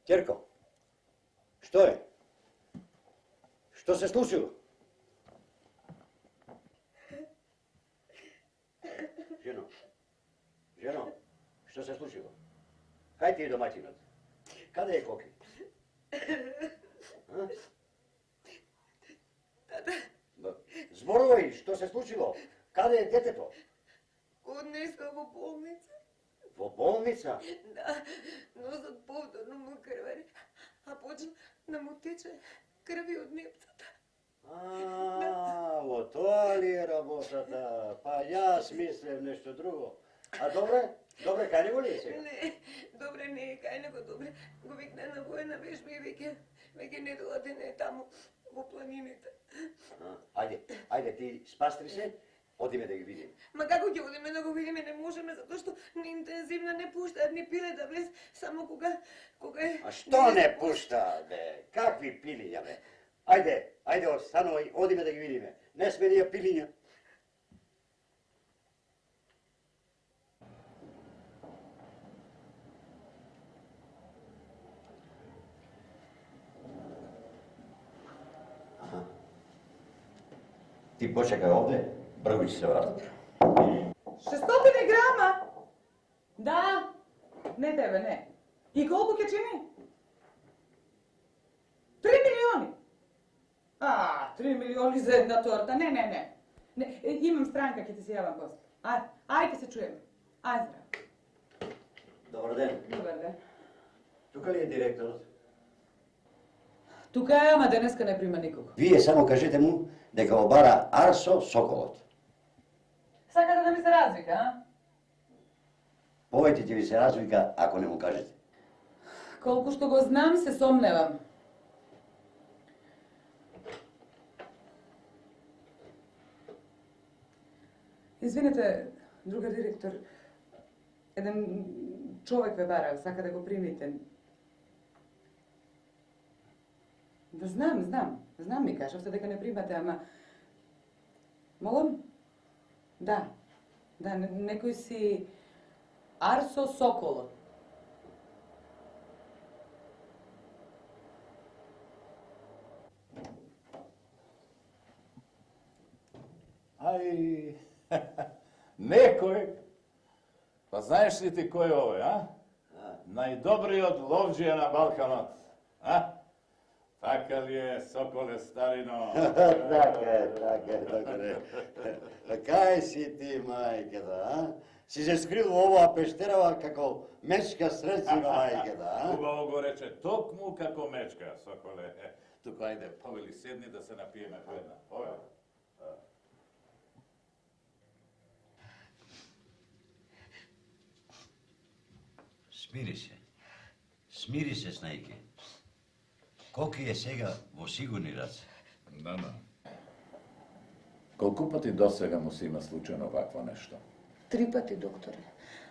Ćerko, što je? Što se slučilo? Ženo, što se slučilo? Kaj ti je domaćinac? Kada je Koki? Zborovi, što se slučilo? Kada je djeteto? Odnesla v bolnicu. V bolnica? Da, nosat povtorno mu krvari, a počne da mu teče krvi od nepcata. O to li je rabotata? Pa ja smislim nešto drugo. A dobre, kaj ne voli se? Ne, dobre ne, kaj nego dobre. Го викна на војна вежба и веќе не доладене таму во планините. Ajde, ti spastri se, odime da ih vidim. Ма како ќе одиме да го видиме, не можеме, затоа што ни интензивна не пуштаат ни пиле да влез, само кога е... A što ne pušta, be? Kakvi pilinja, be? Ajde, ostanuj, odime da ih vidime. Ne sme nije pilinja. Ti počekaj ovdje, brgo će se vratiti. 600 grama? Da. Ne tebe, ne. I koliko će čini? 3 milioni. 3 milioni za jedna torta. Ne. Imam stranka, ki ti se javam poslije. Ajde se čujemo. Aj zdrav. Dobar den. Dobar den. Тука ли е директорът? Тука е, ама денеска не прима никого. Вие само кажете му дека обара Арсо Соколот. Сакате да ми се развика, а? Повеќе ќе ви се развика ако не му кажете. Колку што го знам, се сомневам. Извинете, друга директор, еден човек ве бара, сака да го примите. Да знам ми кажавте дека не примате, ама... Молам? Да, некој си Арсо Соколот. Ай, некој? Па знаеш ли ти кој е овој, а? Најдобриот ловџија на Балканот, а? Така ли е, Соколе старино? Така е. Кај си ти, мајката, а? Си се скрил во оваа пештерава како мечка средцина, мајката, а? Убаво го рече, токму како мечка, Соколе. Тука, ајде, повели, седни да се напиеме по една. Повели. Смири се, Снајке. Коки е сега во сигурни раце. Да. Колку пати досега му се има случајно вакво нешто? 3 пати, докторе.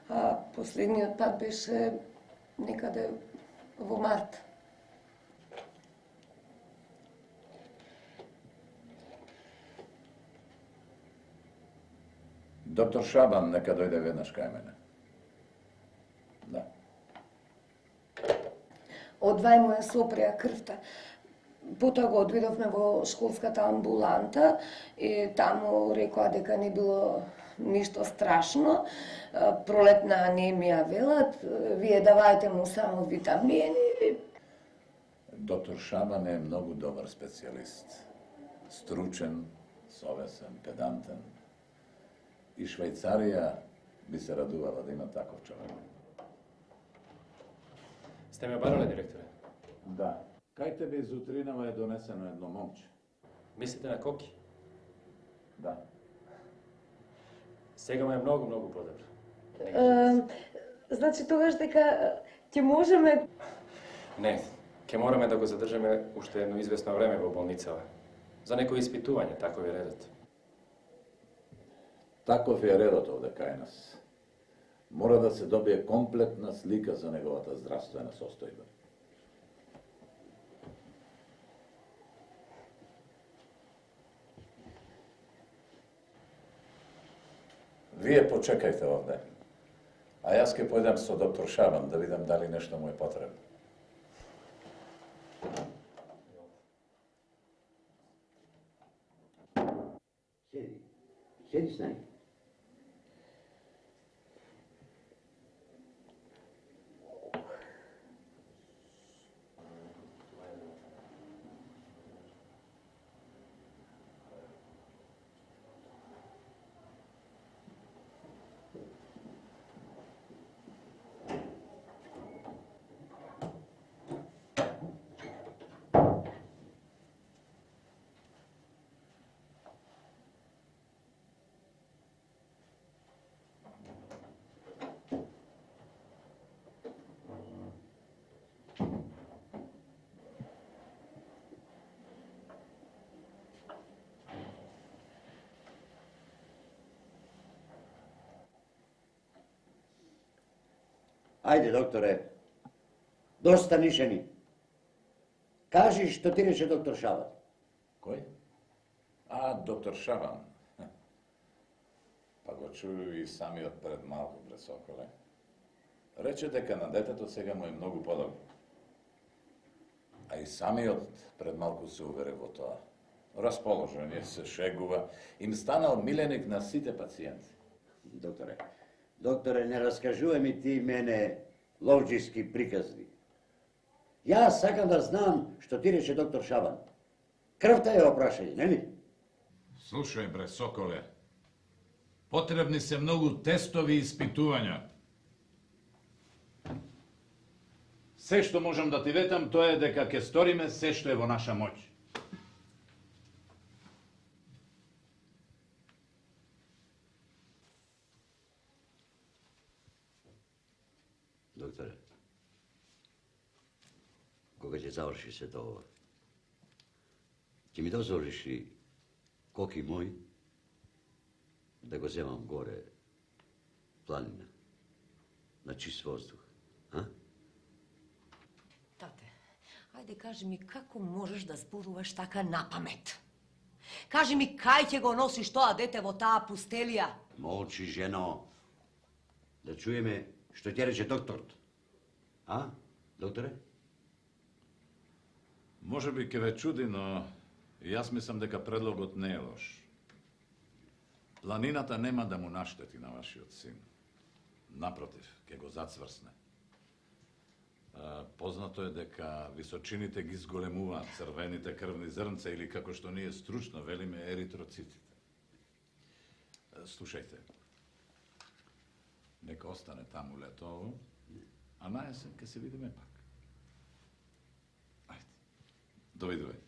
А последниот пат беше некаде во март. Доктор Шабан нека дојде веднаш кај мене. Да. Одвај му е сопреа крвта. Потоа го одведовме во школската амбуланта и таму рекоа дека не било ништо страшно. Пролетна анемија велат, вие давајте му само витамини. Доктор Шабан е многу добар специјалист. Стручен, совесен, педантен. И Швајцарија би се радувала да има таков човек. Сте ме барале, директоре? Да. Кај тебе из утринава е донесено едно момче. Мислите на Коки? Да. Сега му е многу подобро. Значи тогаш дека ќе можеме... Не, ќе мораме да го задржаме уште едно известно време во болницава. За некој испитување, таков е редот. Таков е редот овде кај нас. Мора да се добие комплетна слика за неговата здравствена состојба. Вие почекајте овде, а јас ќе појдам со доктор Шабан да видам дали нешто му е потребно. Седи с нами. Ajde, doktore, dosta nišeni. Kaži što ti reče doktor Šaban. Koji? A, doktor Šaban. Pa го чую и самиот пред малку пред Соколе. Рече дека на детето сега му е многу подобро. А и самиот пред малку се увере во тоа. Расположен е, се шегува, им станал миленик на сите пациенти. Doktore, ne raskažuje mi ti mene lovđijski prikazni. Ja sakam da znam što ti reče doktor Šaban. Krvta je oprašenje, ne li? Слушај бре, Соколе, потребни се многу тестови и испитувања. Се што можам да ти ветам, тоа е дека ќе сториме се што е во наша моќ. Doktore, koga će završi se to ovo, će mi dozvoliš i koki moj da go zemam gore planina, na čist vozduh, a? Tate, ajde kaži mi kako možeš da zbudуваš така na pamet? Kaži mi kaj će go nosiš toa dete vo ta pustelija? Molči, ženo, da čuje me što ti reče doktor. A, doktore? Може би ќе ве чуди, но јас мислам дека предлогот не е лош. Планината нема да му наштети на вашиот син. Напротив, ќе го зацврсне. Познато е дека височините ги зголемуваат црвените крвни зрнца или како што ние стручно велиме еритроцитите. Слушајте, нека остане таму летово, а на есен ќе се видиме пак. Ајде, довидувај.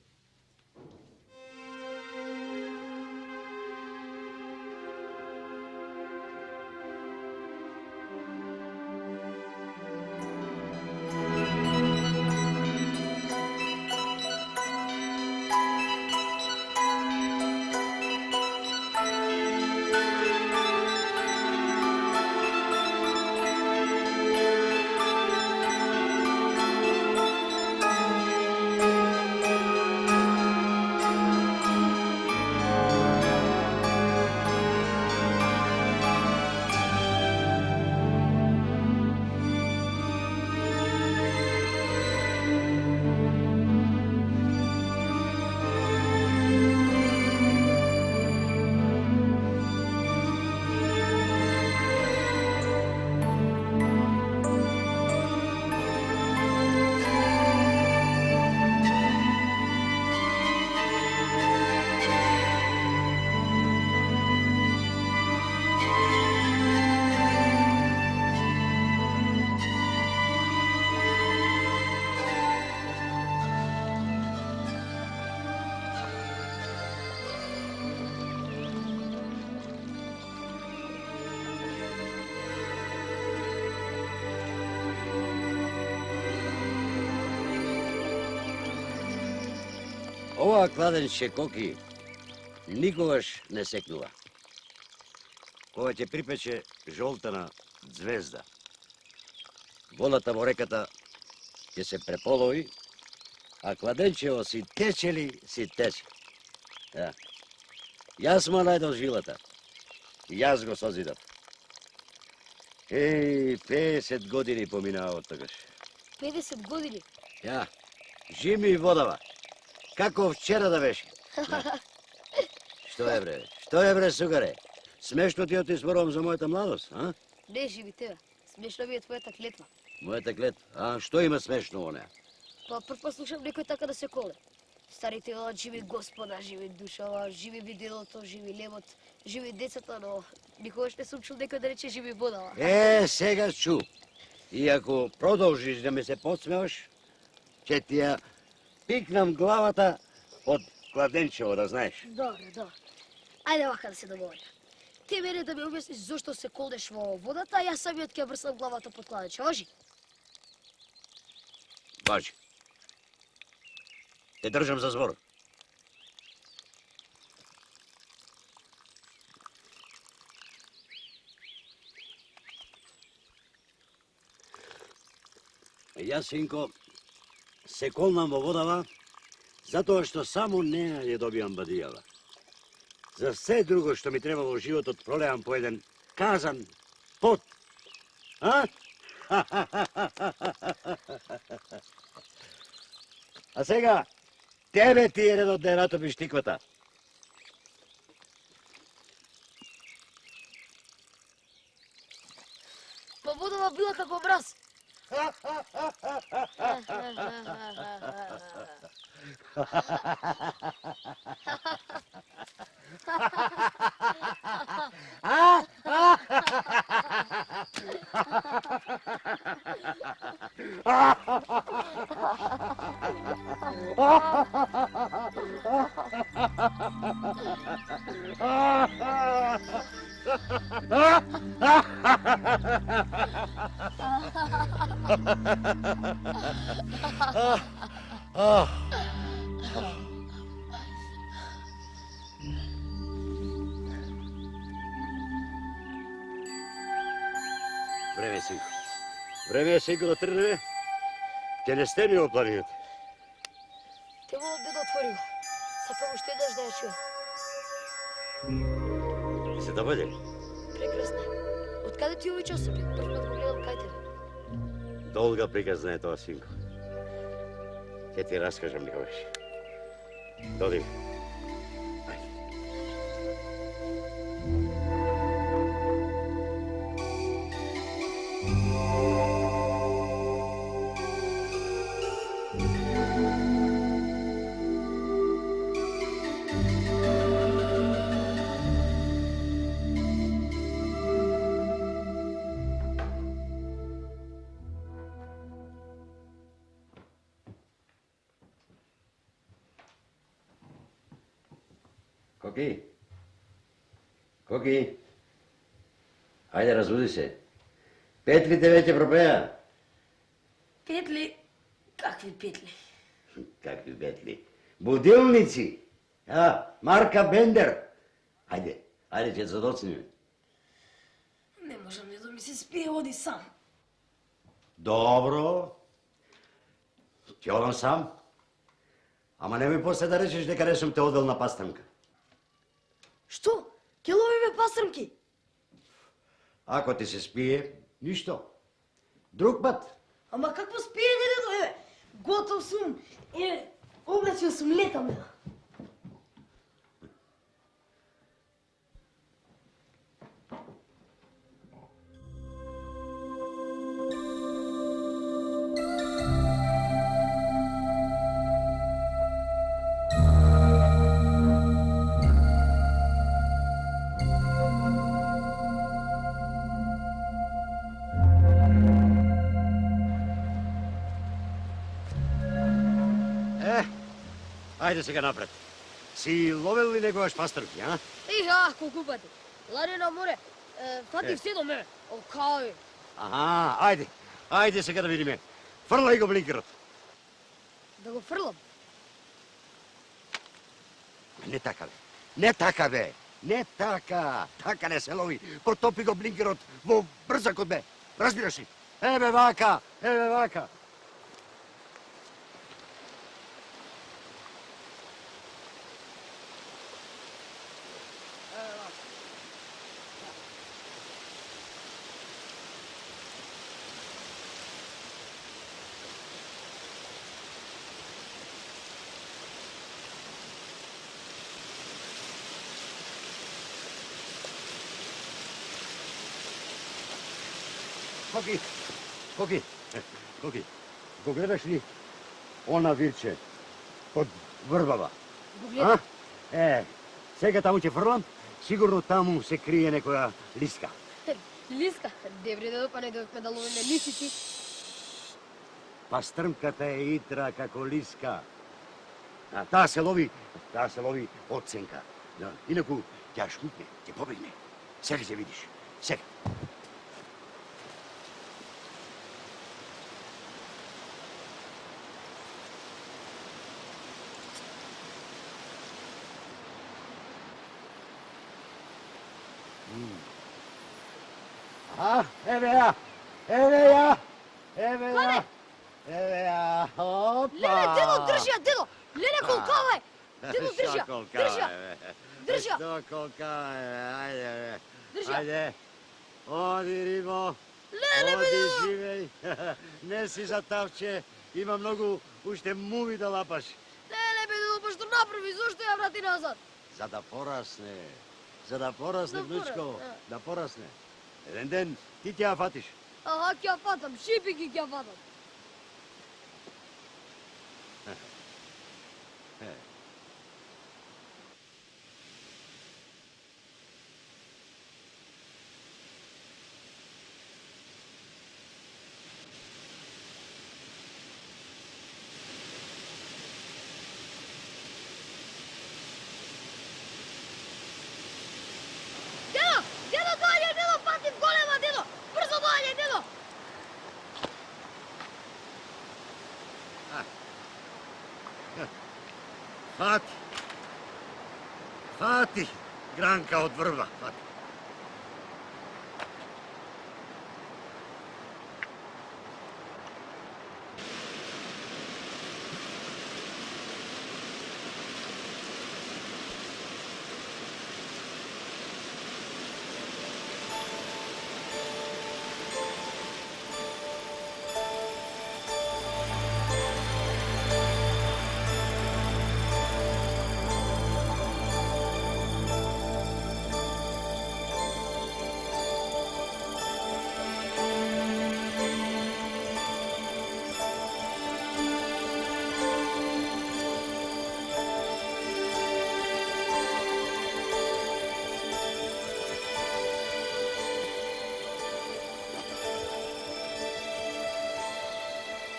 Ova kладенче коки никогаш не секнува. Кога ќе припече жолтана звезда. Водата во реката ќе се преполови, а кладенчево си тече ли, си тече. Да. Јас ма најдов жилата. И јас го созидав. 50 години поминаа од тогаш. 50 години? Ја, жими и водава. Како вчера да беше. Да. Што е бре, сугаре? Смешно ти да зборувам за моята младост, а? Не живи тебе. Смешна ми е твоята клетва. Моята клет. А што има смешно во неа? Па прв пат слушам некој така да се коле. Старите велат живи Господа, живи душава, живи виделото, живи левот, живи децата, но никогаш не сум чул некој да рече живи водава. Сега чу. И ако продолжиш да ме се подсмеваш, ќе ти ја пикнам главата од кладенчево, да знаеш. Добре, добре. Ајде вака да се договориме. Ти мене да ме објасниш зошто се колдеш во водата, а јас самиот ќе брсам главата под кладенче, важи? Важи. Те држам за збор. Јас, синко, се колнам во водава, затоа што само неа ја добијам бадијава. За се друго што ми треба во животот пролеам по еден казан, пот. А? А сега, тебе ти е редот да ја натопиш тиквата. Па водава била како мраз. Време е, синко. Време е, синко, да тргнеме. Ќе не сте ни во планината. Те волам да отвори го. Сакам уште еднаш да ја чујам. Се да бъде. Прекрасна е. Откаде ти овој часопик? Прв пат го гледам кај тебе. Долга приказна е тоа, синко. Ќе ти раскажам некогаш. Додим. Ајде. Коки? Коки? Ајде, разбуди се. Петлите веќе пропеа. Петли? Какви петли? Какви петли? Будилници. А, марка Бендер. Ајде, ајде ќе задоцнеме. Не можам не да ми се спие, оди сам. Добро. Ќе одам сам. Ама немој после да речеш дека не сум те одел на пастрмка. Што? Ке ловиме пастрмки? Ако ти се спие, ништо. Друг пат. Ама какво спиење дедо, готов сум. Облачил сум, летаме. Ајде сега напред. Си ловел ли некогаш пастрмки, а? Колку пати. Лари на море. Фати все до мене. О, кај. Аха, ајде. Ајде сега да видиме. Фрлај го блинкерот. Да го фрлам. Не така, бе. Не така, бе. Не така. Така не се лови. Потопи го блинкерот во брзакот, бе. Разбираш ли? Еве вака, еве вака. Коки, Коки, Коки, го гледаш ли она вирче под врбава? Го гледам. Сега таму ќе фрлам, сигурно таму се крие некоја лиска. Лиска. Дебре, дедо, па не дојдовме да ловиме лисици. Па стрмката е итра како лиска. А таа се лови оценка. Да, инаку ќе шмукне, ќе побегне. Сега ќе видиш. Сега. Еве ја! Еве ја! Еве ја! Еве ја! Опа! Леле, дедо, држи ја, дедо! Леле, колкава е! Дедо, држи ја! Држи ја! Држи ја! Што колкава е? Ајде, бе. Држи ја! Ајде. Оди, рибо. Леле, бе, Оди, дедо! живеј. Не си за тавче. Има многу уште муви да лапаш. Леле, бе, дедо, па што направи? Зошто ја врати назад? За да порасне. За да порасне, Да внучко. порасне, Да порасне. Еден ден ти ќе ја фатиш. Аха, ќе ја фатам, шипи ги ќе ја фатам. Дедо! Дедо, доаѓа, дедо, фатив голема, дедо! Брзо доаѓа, дедо! Фати. Фати. Гранка од врва. Фати.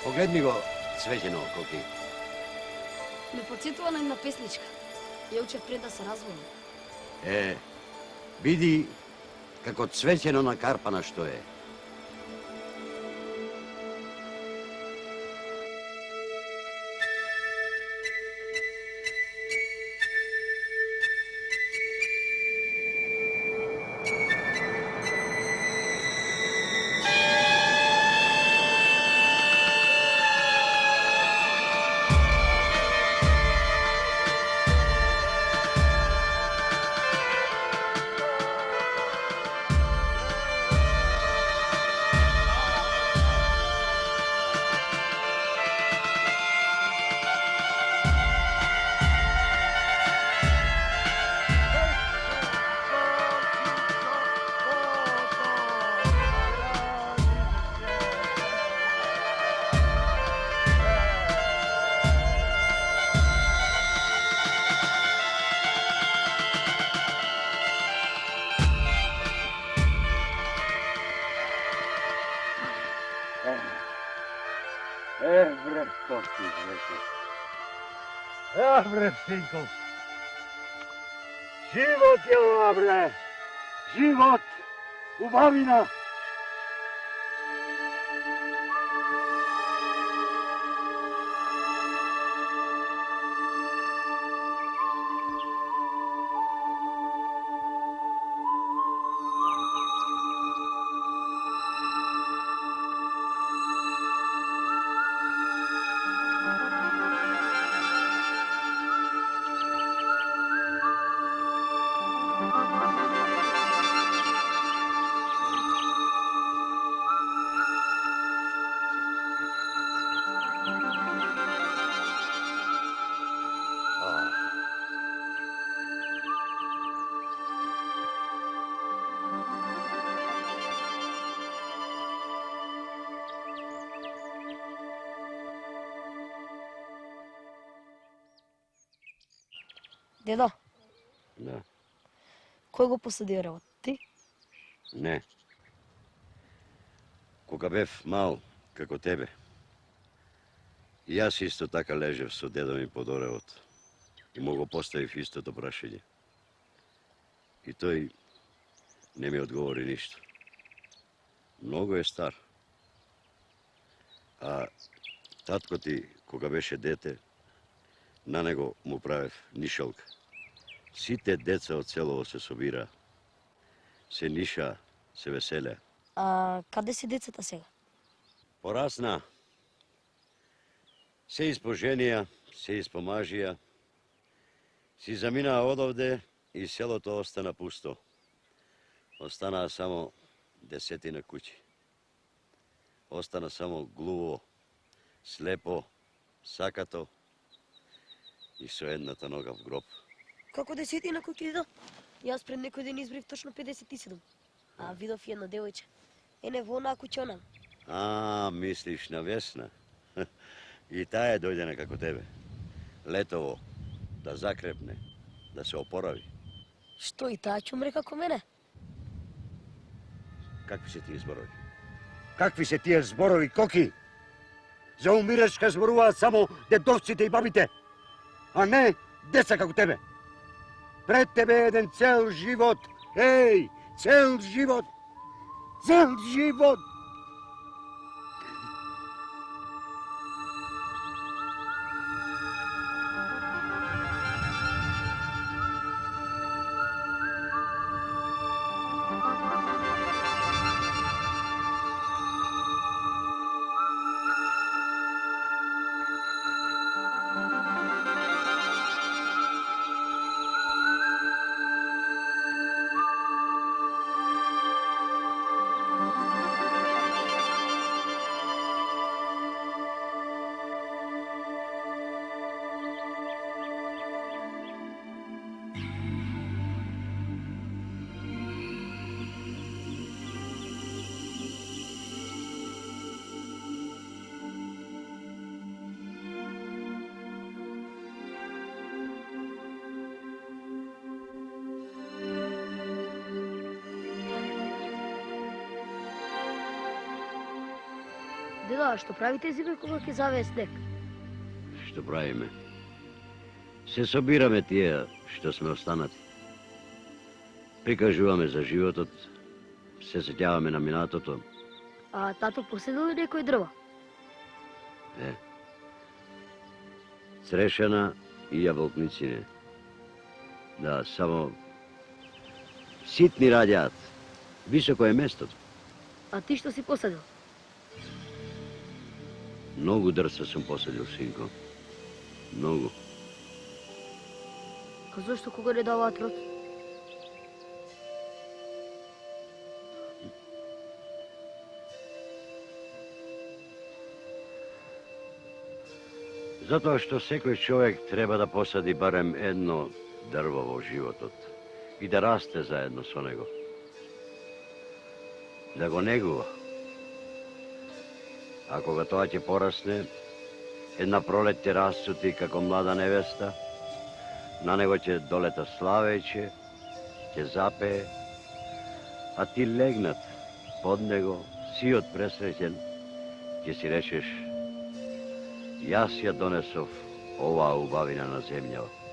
Погледни го цвеќено, Коки. Ме подсетува на една песничка. Ја учев пред да се разводам. Види како цвеќено на карпана што е. Бре, Коки, бре. Бре, синко. Живот е ова, бре. Живот. Убавина. Дедо, Да. кој го посади оревот? Ти? Не. Кога бев мал, како тебе, и јас исто така лежев со дедо ми под оревот и му го поставив истото прашање. И тој не ми одговори ништо. Многу е стар. А татко ти, кога беше дете, на него му правев нишалка. Сите деца од селово се собира, се ниша, се веселеа. А каде си децата сега? Порасна. Се испоженија, се испомажија, си заминаа одовде и селото остана пусто. Останаа само 10 куќи. Остана само глуво, слепо, сакато и со едната нога в гроб. Како 10 куќи, дедо? Јас пред некој ден избрив точно 57. А видов една девојче. Ене во онаа куќа онам. А, мислиш на Весна? И таа е дојдена како тебе. Летово, да закрепне, да се опорави. Што и таа ќе умре како мене? Какви се тие зборови? Какви се тие зборови, Коки? За умирачка зборуваат само дедовците и бабите, а не деца како тебе. Пред тебе е еден цел живот. Еј, цел живот. Цел живот. Дедо, а што правите зиме кога ќе завее снег? Што правиме? Се собираме тие што сме останати. Прикажуваме за животот, се сеќаваме на минатото. А тато поседил ли некој дрва? Црешана и јаболкницине. Да, само ситни раѓаат. Високо е местото. А ти што си посадил? Многу дрса сум посадил, синко. Многу. А зошто кога не даваат род? Затоа што секој човек треба да посади барем едно дрво во животот и да расте заедно со него. Да го негува. А кога тоа ќе порасне, една пролет ќе расцути како млада невеста, на него ќе долета славејче, ќе запее, а ти легнат под него, сиот пресреќен, ќе си речеш: јас ја донесов оваа убавина на земјава.